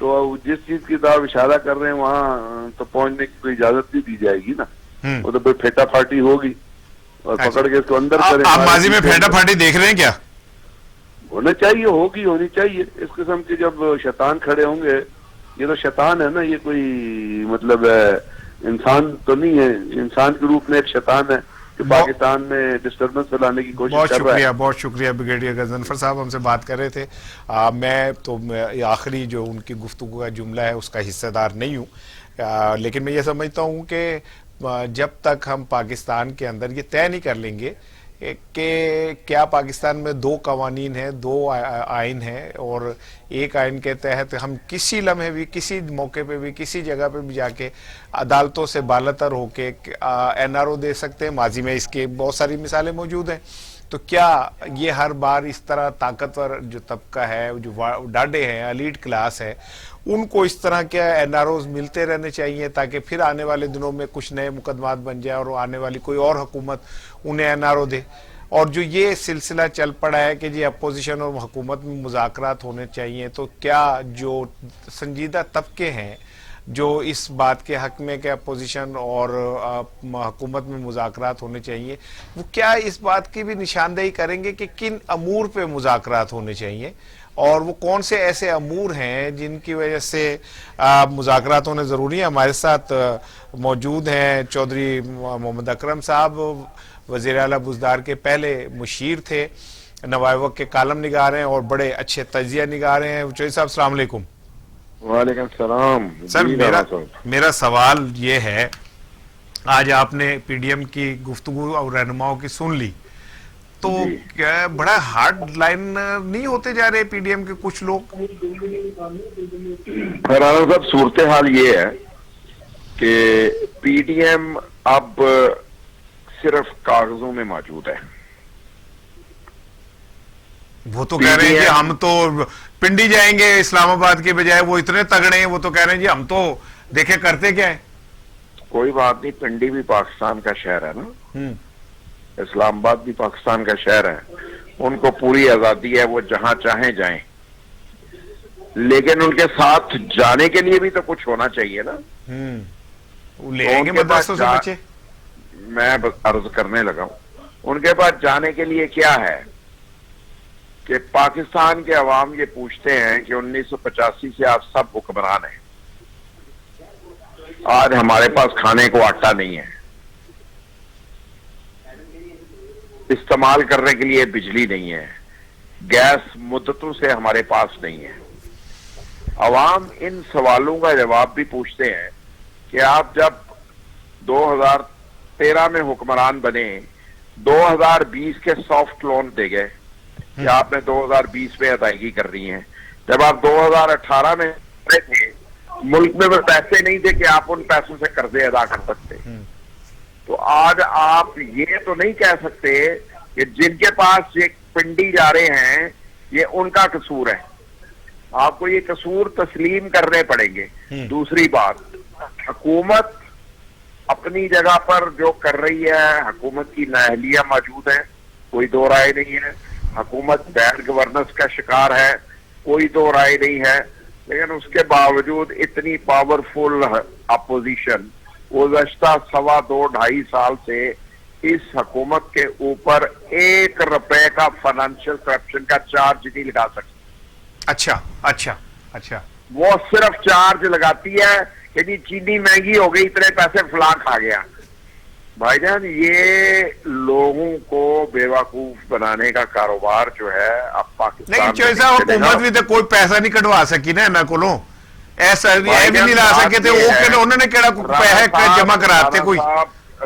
تو جس چیز کی طرف اشارہ کر رہے ہیں وہاں تو پہنچنے کی کوئی اجازت نہیں دی جائے گی نا. وہ تو پھر پھیٹا پھاٹی ہوگی اور پکڑ کے اس کو اندر کریں. آپ ماضی میں پھیٹا پھاٹی دیکھ رہے ہیں کیا؟ ہونا چاہیے, ہونی چاہیے. اس قسم کے جب شیطان کھڑے ہوں گے, یہ تو شیطان ہے نا, یہ کوئی مطلب انسان تو نہیں ہے. انسان کے روپ میں ایک شیطان ہے کہ پاکستان میں ڈسٹربنس پھیلانے کی کوشش کر رہا ہے. بہت شکریہ بریگیڈیئر غضنفر صاحب, ہم سے بات کر رہے تھے. میں تو آخری جو ان کی گفتگو کا جملہ ہے اس کا حصہ دار نہیں ہوں, لیکن میں یہ سمجھتا ہوں کہ جب تک ہم پاکستان کے اندر یہ طے نہیں کر لیں گے کہ کیا پاکستان میں 2 قوانین ہیں, 2 آئین ہیں, اور ایک آئین کے تحت ہم کسی لمحے بھی, کسی موقع پہ بھی, کسی جگہ پہ بھی جا کے عدالتوں سے بالاتر ہو کے NRO دے سکتے ہیں. ماضی میں اس کے بہت ساری مثالیں موجود ہیں. تو کیا یہ ہر بار اس طرح طاقتور جو طبقہ ہے, جو ڈاڈے ہیں, ایلیٹ کلاس ہے, ان کو اس طرح کے NROز ملتے رہنے چاہیے تاکہ پھر آنے والے دنوں میں کچھ نئے مقدمات بن جائے اور آنے والی کوئی اور حکومت انہیں NRO دے. اور جو یہ سلسلہ چل پڑا ہے کہ جی اپوزیشن اور حکومت میں مذاکرات ہونے چاہیے, تو کیا جو سنجیدہ طبقے ہیں جو اس بات کے حق میں کہ اپوزیشن اور حکومت میں مذاکرات ہونے چاہیے, وہ کیا اس بات کی بھی نشاندہی کریں گے کہ کن امور پہ مذاکرات ہونے چاہیے, اور وہ کون سے ایسے امور ہیں جن کی وجہ سے مذاکرات ہونے ضروری ہیں؟ ہمارے ساتھ موجود ہیں چودھری محمد اکرم صاحب, وزیر اعلیٰ بزدار کے پہلے مشیر تھے, نوائے وقت کے کالم نگار ہیں اور بڑے اچھے تجزیہ نگار ہیں. چودھری صاحب السلام علیکم. وعلیکم السلام. سر میرا سوال یہ ہے, آج آپ نے PDM کی گفتگو اور رہنماؤں کی سن لی, تو کیا بڑا ہارڈ لائن نہیں ہوتے جا رہے PDM کے کچھ لوگ؟ رانا صاحب, صورتحال یہ ہے کہ PDM اب صرف کاغذوں میں موجود ہے. وہ تو کہہ رہے ہیں کہ ہم تو پنڈی جائیں گے اسلام آباد کے بجائے, وہ اتنے تگڑے ہیں, وہ تو کہہ رہے ہیں جی ہم تو دیکھیں کرتے کیا ہے. کوئی بات نہیں, پنڈی بھی پاکستان کا شہر ہے نا, اسلام آباد بھی پاکستان کا شہر ہے, ان کو پوری آزادی ہے, وہ جہاں چاہیں جائیں, لیکن ان کے ساتھ جانے کے لیے بھی تو کچھ ہونا چاہیے نا. لے آئیں گے مدرسوں سے بچے. میں عرض کرنے لگا ہوں, ان کے پاس جانے کے لیے کیا ہے کہ پاکستان کے عوام یہ پوچھتے ہیں کہ 1985 سے آپ سب حکمران ہیں, آج ہمارے پاس کھانے کو آٹا نہیں ہے, استعمال کرنے کے لیے بجلی نہیں ہے, گیس مدتوں سے ہمارے پاس نہیں ہے. عوام ان سوالوں کا جواب بھی پوچھتے ہیں کہ آپ جب 2013 میں حکمران بنے, 2020 کے سافٹ لون دے گئے کہ آپ نے 2020 میں ادائیگی کر رہی ہیں, جب آپ 2018 میں تھے ملک میں وہ پیسے نہیں تھے کہ آپ ان پیسوں سے قرضے ادا کر سکتے. تو آج آپ یہ تو نہیں کہہ سکتے کہ جن کے پاس یہ پنڈی جا رہے ہیں یہ ان کا قصور ہے, آپ کو یہ قصور تسلیم کرنے پڑیں گے. دوسری بات, حکومت اپنی جگہ پر جو کر رہی ہے, حکومت کی نااہلیاں موجود ہیں, کوئی دو رائے نہیں ہے, حکومت بیڈ گورننس کا شکار ہے, کوئی دو رائے نہیں ہے, لیکن اس کے باوجود اتنی پاورفل اپوزیشن گزشتہ 2.5 سال سے اس حکومت کے اوپر 1 روپے کا فائنانشیل کرپشن کا چارج نہیں لگا سکتی. اچھا وہ صرف چارج لگاتی ہے کہ جی چینی مہنگی ہو گئی, اتنے پیسے فلاں کھا گیا. بھائی جان, یہ لوگوں کو بیوقوف بنانے کا کاروبار جو ہے اب پاکستان لیکن چوہدری صاحب حکومت بھی تو کوئی پیسہ نہیں کٹوا سکی نا انہوں کو, ایسا بھی نہیں لا سکے تھے, انہوں نے کہڑا پیسے جمع کراتے کوئی.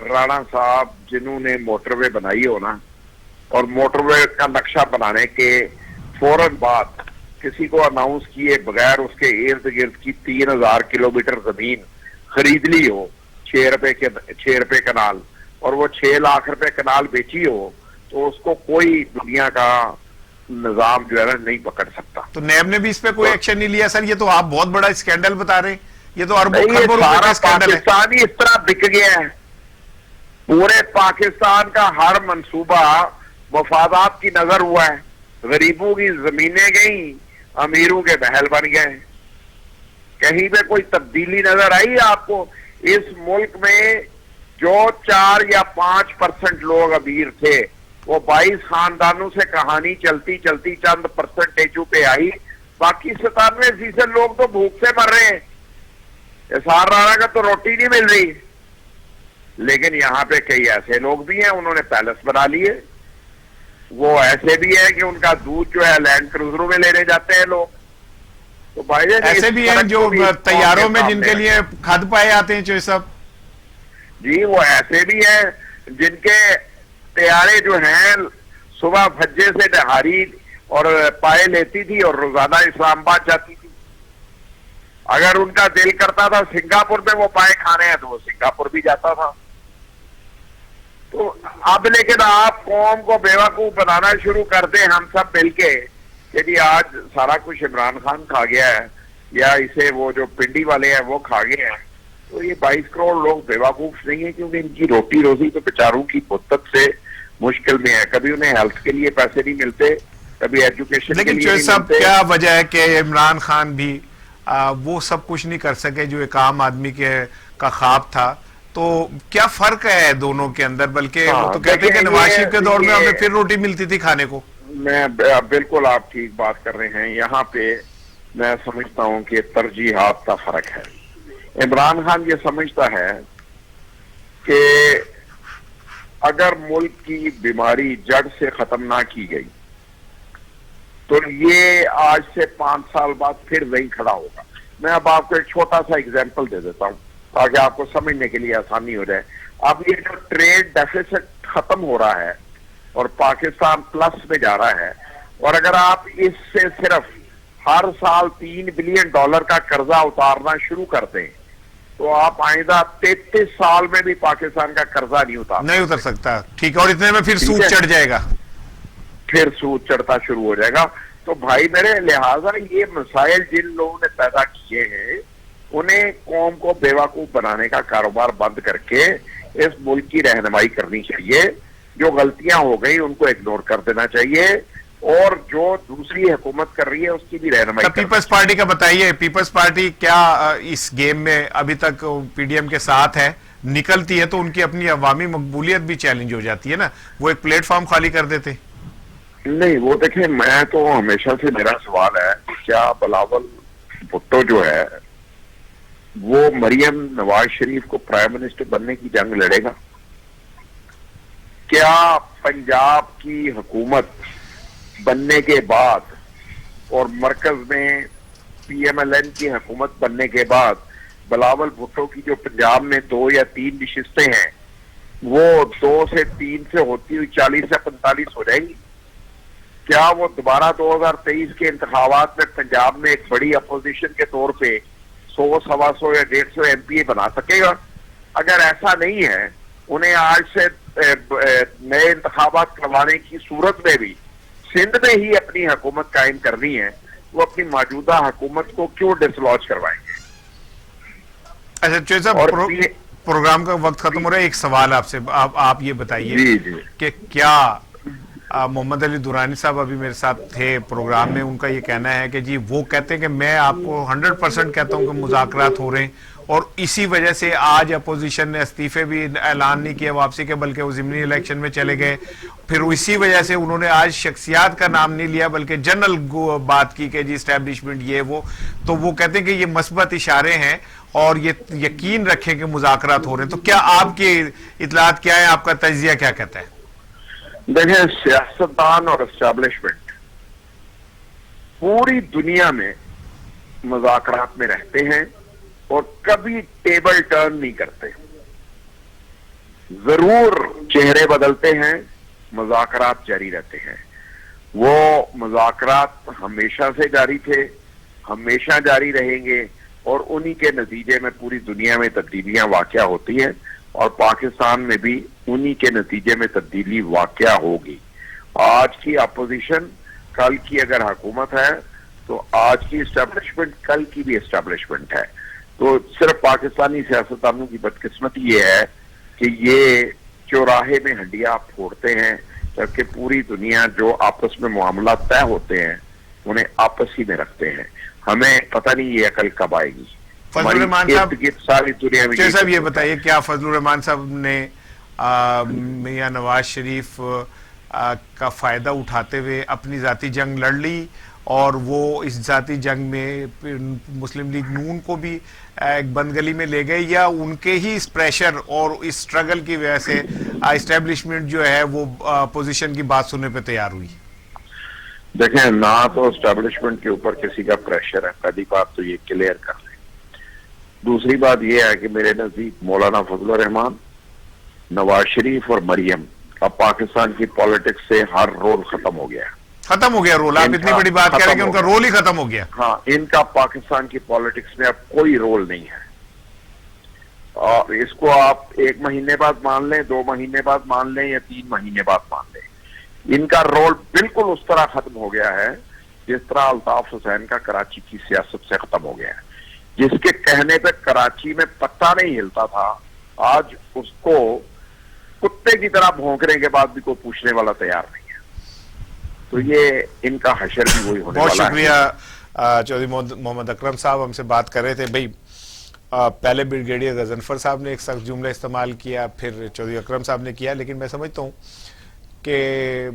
رانا صاحب جنہوں نے موٹر وے بنائی ہو نا, اور موٹر وے کا نقشہ بنانے کے فوراً بعد کسی کو اناؤنس کیے بغیر اس کے ارد گرد کی 3000 کلومیٹر زمین خرید لی ہو 6 روپے کنال, اور وہ 6 لاکھ روپے کنال بیچی ہو, تو اس کو کوئی دنیا کا نظام جو ہے نا نہیں پکڑ سکتا. تو نیب نے بھی اس پہ کوئی ایکشن نہیں لیا. سر یہ تو آپ بہت بڑا اسکینڈل بتا رہے ہیں, یہ تو اربوں خربوں روپے کا اسکینڈل ہے. پاکستان ہی اس طرح بک گیا ہے, پورے پاکستان کا ہر منصوبہ مفادات کی نظر ہوا ہے, غریبوں کی زمینیں گئیں, امیروں کے محل بن گئے. کہیں پہ کوئی تبدیلی نظر آئی آپ کو؟ اس ملک میں جو 4 یا 5% لوگ امیر تھے وہ 22 خاندانوں سے کہانی چلتی چلتی چند پرسنٹیجوں پہ آئی، باقی 97% لوگ تو بھوک سے مر رہے ہیں، اسار رانا کا تو روٹی نہیں مل رہی۔ لیکن یہاں پہ کئی ایسے لوگ بھی ہیں انہوں نے پیلس بنا لیے، وہ ایسے بھی ہیں کہ ان کا دودھ جو ہے لینڈ کروزروں میں لینے جاتے ہیں لوگ۔ تو بھائی جان ایسے بھی ہیں جو طیاروں میں جن کے لیے کھاد پائے آتے ہیں چوہے صاحب؟ جی وہ ایسے بھی ہیں جن کے طیارے جو ہیں صبح بھجے سے نہاری اور پائے لیتی تھی اور روزانہ اسلام آباد جاتی تھی۔ اگر ان کا دل کرتا تھا سنگاپور میں وہ پائے کھانے ہیں تو وہ سنگاپور بھی جاتا تھا۔ تو اب لیکن آپ قوم کو بیوقوف بنانا شروع کر دیں ہم سب مل کے کہ جی آج سارا کچھ عمران خان کھا گیا ہے یا اسے وہ جو پنڈی والے ہیں وہ کھا گئے ہیں، تو یہ 22 کروڑ لوگ بیوقوف نہیں ہیں، کیونکہ ان کی روٹی روزی تو بیچاروں کی مدت سے مشکل میں ہے۔ کبھی انہیں ہیلتھ کے لیے پیسے نہیں ملتے، کبھی ایجوکیشن کے لیکن لیے چوہے نہیں صاحب ملتے۔ کیا وجہ ہے کہ عمران خان بھی وہ سب کچھ نہیں کر سکے جو ایک عام آدمی کا خواب تھا؟ تو کیا فرق ہے دونوں کے اندر؟ بلکہ وہ تو کہتے ہیں کہ نواز شریف کے دور میں ہمیں پھر روٹی ملتی تھی کھانے کو۔ میں بالکل آپ ٹھیک بات کر رہے ہیں، یہاں پہ میں سمجھتا ہوں کہ ترجیحات کا فرق ہے۔ عمران خان یہ سمجھتا ہے کہ اگر ملک کی بیماری جڑ سے ختم نہ کی گئی تو یہ آج سے 5 سال بعد پھر وہیں کھڑا ہوگا۔ میں اب آپ کو ایک چھوٹا سا اگزامپل دے دیتا ہوں تاکہ آپ کو سمجھنے کے لیے آسانی ہو جائے۔ اب یہ جو ٹریڈ ڈیفیسٹ ختم ہو رہا ہے اور پاکستان پلس میں جا رہا ہے، اور اگر آپ اس سے صرف ہر سال $3 بلین کا قرضہ اتارنا شروع کر دیں تو آپ آئندہ 33 سال میں بھی پاکستان کا قرضہ نہیں اتر سکتا، ٹھیک ہے، اور اتنے میں پھر سود چڑھ جائے گا، پھر سود چڑھتا شروع ہو جائے گا۔ تو بھائی میرے لہٰذا یہ مسائل جن لوگوں نے پیدا کیے ہیں انہیں قوم کو بیوقوف بنانے کا کاروبار بند کر کے اس ملک کی رہنمائی کرنی چاہیے۔ جو غلطیاں ہو گئی ان کو اگنور کر دینا چاہیے، اور جو دوسری حکومت کر رہی ہے اس کی بھی رہنمائی۔ پیپلز پارٹی کا بتائیے، پیپلز پارٹی کیا اس گیم میں ابھی تک پی ڈی ایم کے ساتھ ہے؟ نکلتی ہے تو ان کی اپنی عوامی مقبولیت بھی چیلنج ہو جاتی ہے نا، وہ ایک پلیٹ فارم خالی کر دیتے۔ نہیں وہ دیکھیں، میں تو ہمیشہ سے میرا سوال ہے کیا بلاول بھٹو جو ہے وہ مریم نواز شریف کو پرائم منسٹر بننے کی جنگ لڑے گا؟ کیا پنجاب کی حکومت بننے کے بعد اور مرکز میں پی ایم ایل این کی حکومت بننے کے بعد بلاول بھٹو کی جو پنجاب میں 2 یا 3 نشستیں ہیں وہ 2 سے 3 سے ہوتی ہوئی 40 سے 45 ہو جائیں گی؟ کیا وہ دوبارہ 2023 کے انتخابات میں پنجاب میں ایک بڑی اپوزیشن کے طور پہ 100 سوا 100 یا 150 ایم پی اے بنا سکے گا؟ اگر ایسا نہیں ہے، انہیں آج سے نئے انتخابات کروانے کی صورت میں بھی سندھ میں ہی اپنی حکومت قائم کرنی ہے، وہ اپنی موجودہ حکومت کو کیوں ڈسلوج کروائیں گے؟ اچھا چوہے صاحب، پروگرام کا وقت ختم ہو رہا ہے، ایک سوال آپ سے، آپ یہ بتائیے کہ کیا محمد علی دورانی صاحب ابھی میرے ساتھ تھے پروگرام میں، ان کا یہ کہنا ہے کہ جی وہ کہتے ہیں کہ میں آپ کو 100% کہتا ہوں کہ مذاکرات ہو رہے ہیں، اور اسی وجہ سے آج اپوزیشن نے استعفے بھی اعلان نہیں کیا واپسی کے، بلکہ وہ ضمنی الیکشن میں چلے گئے، پھر اسی وجہ سے انہوں نے آج شخصیات کا نام نہیں لیا بلکہ جنرل بات کی کہ جی اسٹیبلشمنٹ یہ وہ، تو وہ کہتے ہیں کہ یہ مثبت اشارے ہیں اور یہ یقین رکھیں کہ مذاکرات ہو رہے ہیں۔ تو کیا آپ کی اطلاعات کیا ہے، آپ کا تجزیہ کیا کہتا ہے؟ دیکھیں، سیاستدان اور اسٹیبلشمنٹ پوری دنیا میں مذاکرات میں رہتے ہیں اور کبھی ٹیبل ٹرن نہیں کرتے، ضرور چہرے بدلتے ہیں، مذاکرات جاری رہتے ہیں۔ وہ مذاکرات ہمیشہ سے جاری تھے، ہمیشہ جاری رہیں گے، اور انہی کے نتیجے میں پوری دنیا میں تبدیلیاں واقع ہوتی ہیں، اور پاکستان میں بھی انہی کے نتیجے میں تبدیلی واقع ہوگی۔ آج کی اپوزیشن کل کی اگر حکومت ہے تو آج کی اسٹیبلشمنٹ کل کی بھی اسٹیبلشمنٹ ہے۔ تو صرف پاکستانی سیاستدانوں کی بدقسمتی یہ ہے کہ یہ چوراہے میں ہنڈیاں پھوڑتے ہیں، جبکہ پوری دنیا جو آپس میں معاملات طے ہوتے ہیں انہیں آپس ہی میں رکھتے ہیں. ہمیں پتہ نہیں یہ عقل کب آئے گی. فضل الرحمان صاحب ساری دنیا میں صاحب یہ بتائیے کیا فضل الرحمان صاحب نے میاں نواز شریف کا فائدہ اٹھاتے ہوئے اپنی ذاتی جنگ لڑ لی اور وہ اس ذاتی جنگ میں مسلم لیگ نون کو بھی ایک بند گلی میں لے گئے, یا ان کے ہی اس پریشر اور اس سٹرگل کی وجہ سے اسٹیبلشمنٹ جو ہے وہ پوزیشن کی بات سننے پہ تیار ہوئی؟ دیکھیں, نہ تو اسٹیبلشمنٹ کے اوپر کسی کا پریشر ہے, پہلی بات تو یہ کلیئر کر لیں. دوسری بات یہ ہے کہ میرے نزدیک مولانا فضل الرحمان, نواز شریف اور مریم اب پاکستان کی پالیٹکس سے ہر رول ختم ہو گیا. ختم ہو گیا رول؟ آپ اتنی بڑی بات کہہ رہے ہیں کہ ان کا رول ہی ختم ہو گیا. ہاں, ان کا پاکستان کی پالیٹکس میں اب کوئی رول نہیں ہے. اور اس کو آپ 1 مہینے بعد مان لیں, 2 مہینے بعد مان لیں, یا 3 مہینے بعد مان لیں, ان کا رول بالکل اس طرح ختم ہو گیا ہے جس طرح الطاف حسین کا کراچی کی سیاست سے ختم ہو گیا ہے. جس کے کہنے پہ کراچی میں پتہ نہیں ہلتا تھا, آج اس کو کتے کی طرح بھونکنے کے بعد بھی کوئی پوچھنے والا تیار نہیں ہے. تو یہ ان کا حشر بھی وہی ہونے والا ہے. بہت شکریہ چودھری محمد اکرم صاحب, ہم سے بات کر رہے تھے. بھائی پہلے بریگیڈیئر غضنفر صاحب نے ایک سخت جملہ استعمال کیا, پھر چودھری اکرم صاحب نے کیا, لیکن میں سمجھتا ہوں کہ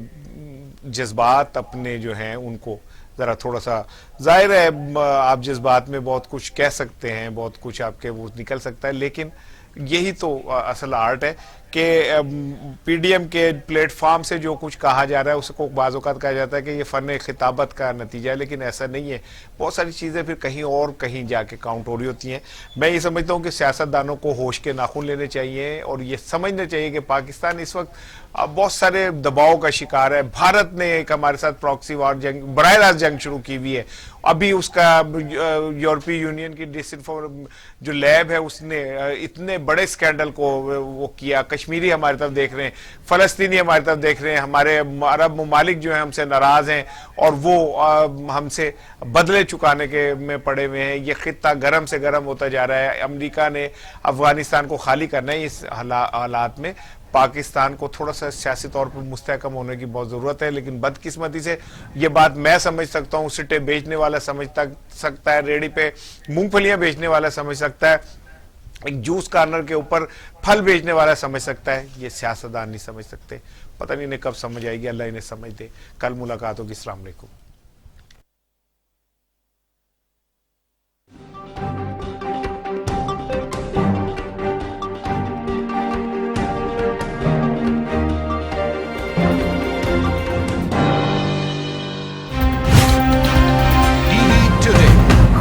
جذبات اپنے جو ہیں ان کو ذرا تھوڑا سا, ظاہر ہے آپ جذبات میں بہت کچھ کہہ سکتے ہیں, بہت کچھ آپ کے وہ نکل سکتا ہے, لیکن یہی تو اصل آرٹ ہے کہ پی ڈی ایم کے پلیٹ فارم سے جو کچھ کہا جا رہا ہے اس کو بعض اوقات کہا جاتا ہے کہ یہ فن خطابت کا نتیجہ ہے, لیکن ایسا نہیں ہے. بہت ساری چیزیں پھر کہیں اور کہیں جا کے کاؤنٹ ہو رہی ہوتی ہیں. میں یہ سمجھتا ہوں کہ سیاستدانوں کو ہوش کے ناخن لینے چاہیے اور یہ سمجھنا چاہیے کہ پاکستان اس وقت بہت سارے دباؤ کا شکار ہے. بھارت نے ایک ہمارے ساتھ پراکسی وار جنگ, براہ راست جنگ شروع کی ہوئی ہے. ابھی اس کا یورپی یونین کی جو لیب ہے اس نے اتنے بڑے سکینڈل کو وہ کیا. کشمیری ہماری طرف دیکھ رہے ہیں, فلسطینی ہماری طرف دیکھ رہے ہیں, ہمارے عرب ممالک جو ہیں ہم سے ناراض ہیں اور وہ ہم سے بدلے چکانے کے میں پڑے ہوئے ہیں. یہ خطہ گرم سے گرم ہوتا جا رہا ہے. امریکہ نے افغانستان کو خالی کرنا ہے. اس حالات میں پاکستان کو تھوڑا سا سیاسی طور پر مستحکم ہونے کی بہت ضرورت ہے. لیکن بدقسمتی سے یہ بات میں سمجھ سکتا ہوں, سٹے بیچنے والا سمجھ سکتا ہے, ریڑھی پہ مونگ پھلیاں بیچنے والا سمجھ سکتا ہے, ایک جوس کارنر کے اوپر پھل بیچنے والا سمجھ سکتا ہے. یہ سیاستدان نہیں سمجھ سکتے. پتہ نہیں انہیں کب سمجھ آئے گی, اللہ انہیں سمجھ دے. کل ملاقات ہوگی. السلام علیکم.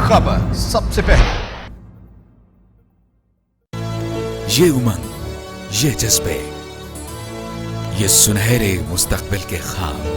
خبر سب سے پہلے, یہ امنگ, یہ جذبے, یہ سنہرے مستقبل کے خواب,